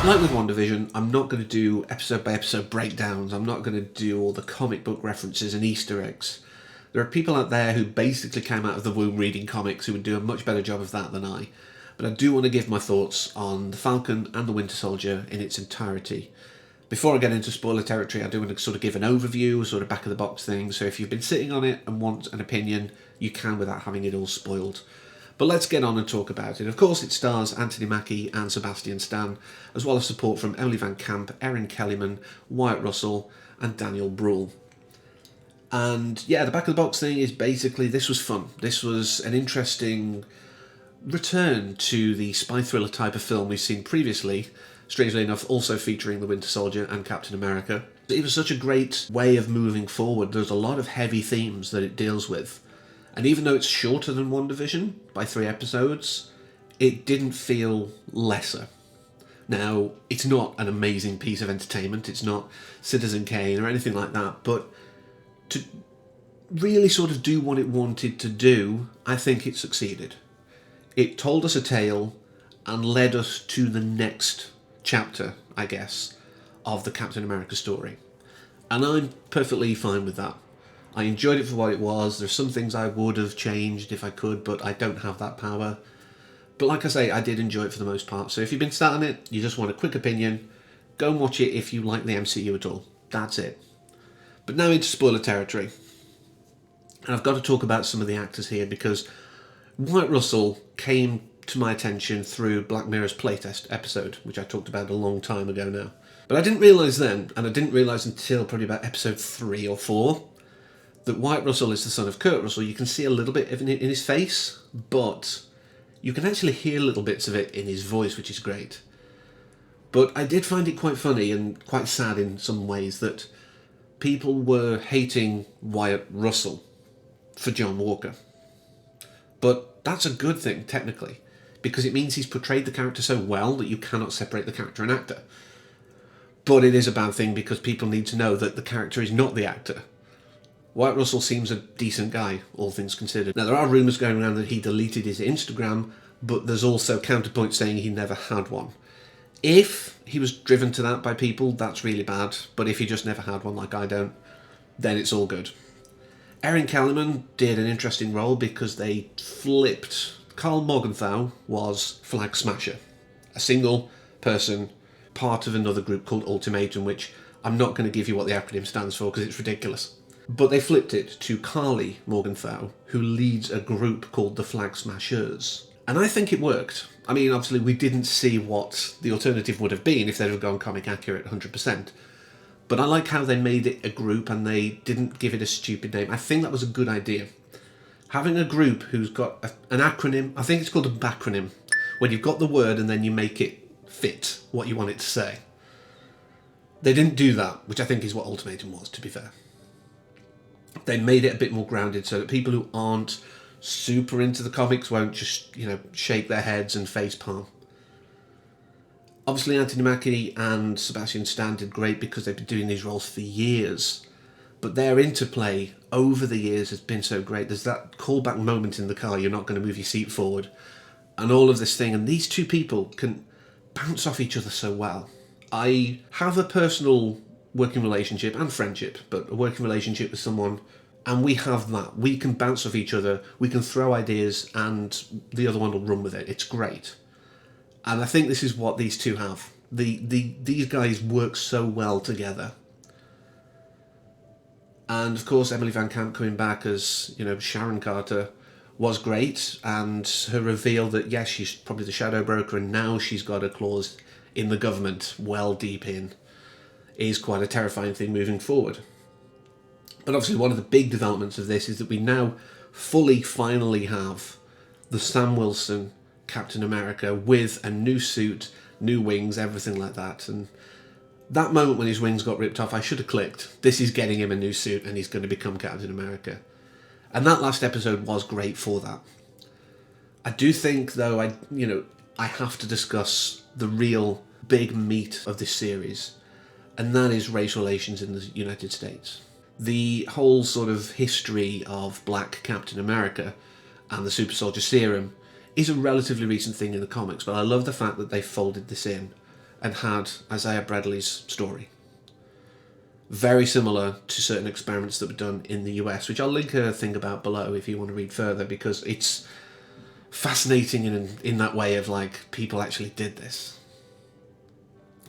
Like with WandaVision, I'm not going to do episode by episode breakdowns. I'm not going to do all the comic book references and Easter eggs. There are people out there who basically came out of the womb reading comics who would do a much better job of that than I. But I do want to give my thoughts on the Falcon and the Winter Soldier in its entirety. Before I get into spoiler territory, I do want to sort of give an overview, sort of back of the box thing. So if you've been sitting on it and want an opinion, you can without having it all spoiled. But let's get on and talk about it. Of course, it stars Anthony Mackie and Sebastian Stan, as well as support from Emily Van Camp, Erin Kellyman, Wyatt Russell, and Daniel Bruhl. And yeah, the back of the box thing is basically, this was fun. This was an interesting return to the spy thriller type of film we've seen previously, strangely enough also featuring the Winter Soldier and Captain America. It was such a great way of moving forward. There's a lot of heavy themes that it deals with. And even though it's shorter than WandaVision by 3 episodes, it didn't feel lesser. Now, it's not an amazing piece of entertainment, it's not Citizen Kane or anything like that, but to really sort of do what it wanted to do, I think it succeeded. It told us a tale and led us to the next chapter, I guess, of the Captain America story. And I'm perfectly fine with that. I enjoyed it for what it was. There's some things I would have changed if I could, but I don't have that power. But like I say, I did enjoy it for the most part. So if you've been sat on it, you just want a quick opinion, go and watch it if you like the MCU at all. That's it. But now into spoiler territory. And I've got to talk about some of the actors here because Wyatt Russell came to my attention through Black Mirror's playtest episode, which I talked about a long time ago now. But I didn't realise then, and I didn't realise until probably about episode 3 or 4, that Wyatt Russell is the son of Kurt Russell. You can see a little bit of it in his face, but you can actually hear little bits of it in his voice, which is great. But I did find it quite funny and quite sad in some ways that people were hating Wyatt Russell for John Walker. But that's a good thing, technically, because it means he's portrayed the character so well that you cannot separate the character and actor. But it is a bad thing because people need to know that the character is not the actor. Wyatt Russell seems a decent guy, all things considered. Now, there are rumours going around that he deleted his Instagram, but there's also counterpoints saying he never had one. If he was driven to that by people, that's really bad. But if he just never had one, like I don't, then it's all good. Erin Kellyman did an interesting role because they flipped. Carl Morgenthau was Flag Smasher, a single person, part of another group called Ultimatum, which I'm not going to give you what the acronym stands for because it's ridiculous. But they flipped it to Carly Morgenthau, who leads a group called the Flag Smashers. And I think it worked. I mean, obviously we didn't see what the alternative would have been if they'd have gone comic accurate 100%. But I like how they made it a group and they didn't give it a stupid name. I think that was a good idea. Having a group who's got an acronym, I think it's called a backronym, when you've got the word and then you make it fit what you want it to say. They didn't do that, which I think is what Ultimatum was, to be fair. They made it a bit more grounded so that people who aren't super into the comics won't just, shake their heads and facepalm. Obviously, Anthony Mackie and Sebastian Stan did great because they've been doing these roles for years. But their interplay over the years has been so great. There's that callback moment in the car, you're not going to move your seat forward, and all of this thing. And these two people can bounce off each other so well. I have a personal working relationship and friendship, but a working relationship with someone, and we have that. We can bounce off each other, we can throw ideas, and the other one will run with it. It's great. And I think this is what these two have. These guys work so well together. And of course, Emily Van Camp coming back as, Sharon Carter was great. And her reveal that, yes, she's probably the shadow broker and now she's got a clause in the government well deep in is quite a terrifying thing moving forward. But obviously one of the big developments of this is that we now finally have the Sam Wilson Captain America with a new suit, new wings, everything like that. And that moment when his wings got ripped off, I should have clicked. This is getting him a new suit and he's going to become Captain America. And that last episode was great for that. I do think, though, I have to discuss the real big meat of this series, and that is race relations in the United States. The whole sort of history of Black Captain America and the Super Soldier Serum is a relatively recent thing in the comics, but I love the fact that they folded this in and had Isaiah Bradley's story. Very similar to certain experiments that were done in the US, which I'll link a thing about below if you want to read further, because it's fascinating in that way of like, people actually did this.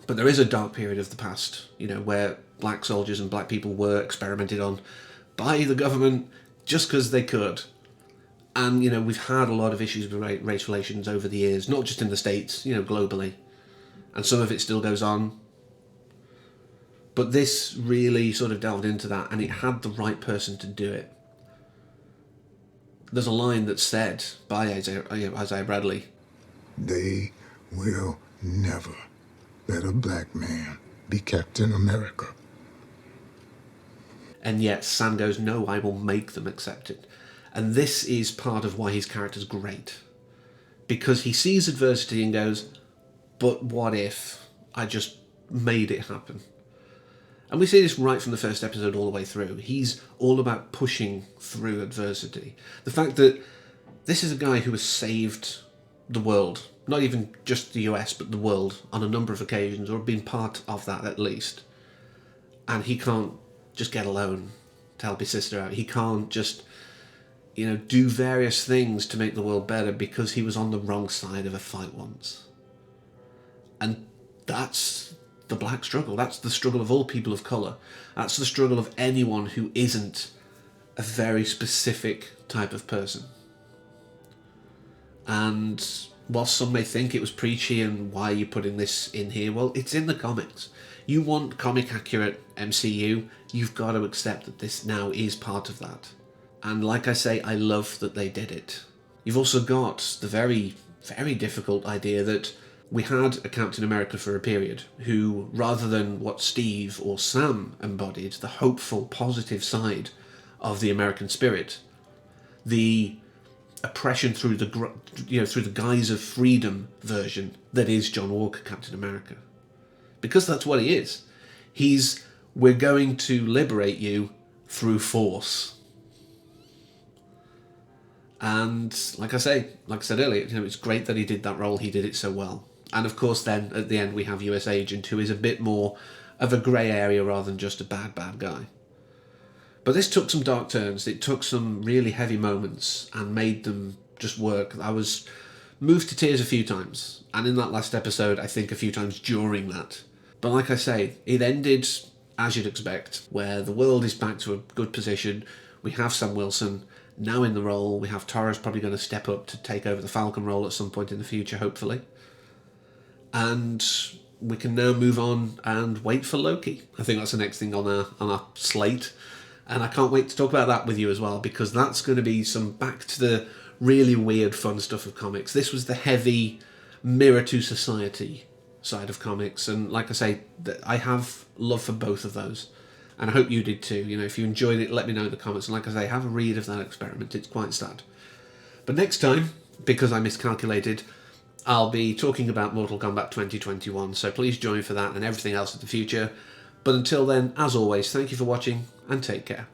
But there is a dark period of the past, you know, where black soldiers and black people were experimented on by the government just because they could. And, you know, we've had a lot of issues with race relations over the years, not just in the States, you know, globally. And some of it still goes on. But this really sort of delved into that, and it had the right person to do it. There's a line that's said by Isaiah Bradley. They will never let a black man be Captain America. And yet Sam goes, no, I will make them accept it. And this is part of why his character's great. Because he sees adversity and goes, but what if I just made it happen? And we see this right from the first episode all the way through. He's all about pushing through adversity. The fact that this is a guy who has saved the world, not even just the US, but the world on a number of occasions, or been part of that at least. And he can't just get alone to help his sister out. He can't just, you know, do various things to make the world better because he was on the wrong side of a fight once. And that's the black struggle. That's the struggle of all people of colour. That's the struggle of anyone who isn't a very specific type of person. And whilst some may think it was preachy and why are you putting this in here, well, it's in the comics. You want comic accurate MCU, you've got to accept that this now is part of that. And like I say, I love that they did it. You've also got the very, very difficult idea that we had a Captain America for a period who, rather than what Steve or Sam embodied, the hopeful, positive side of the American spirit, the oppression through the guise of freedom version that is John Walker, Captain America. Because that's what he is. We're going to liberate you through force. And like I said earlier, you know, it's great that he did that role. He did it so well. And of course then, at the end, we have US Agent, who is a bit more of a grey area rather than just a bad guy. But this took some dark turns. It took some really heavy moments and made them just work. I was moved to tears a few times. And in that last episode, I think a few times during that. But like I say, it ended as you'd expect, where the world is back to a good position. We have Sam Wilson now in the role. We have Tara's probably going to step up to take over the Falcon role at some point in the future, hopefully. And we can now move on and wait for Loki. I think that's the next thing on our slate. And I can't wait to talk about that with you as well, because that's going to be some back to the really weird, fun stuff of comics. This was the heavy mirror to society side of comics. And like I say, I have love for both of those. And I hope you did too. You know, if you enjoyed it, let me know in the comments. And like I say, have a read of that experiment. It's quite sad. But next time, because I miscalculated, I'll be talking about Mortal Kombat 2021, so please join for that and everything else in the future. But until then, as always, thank you for watching and take care.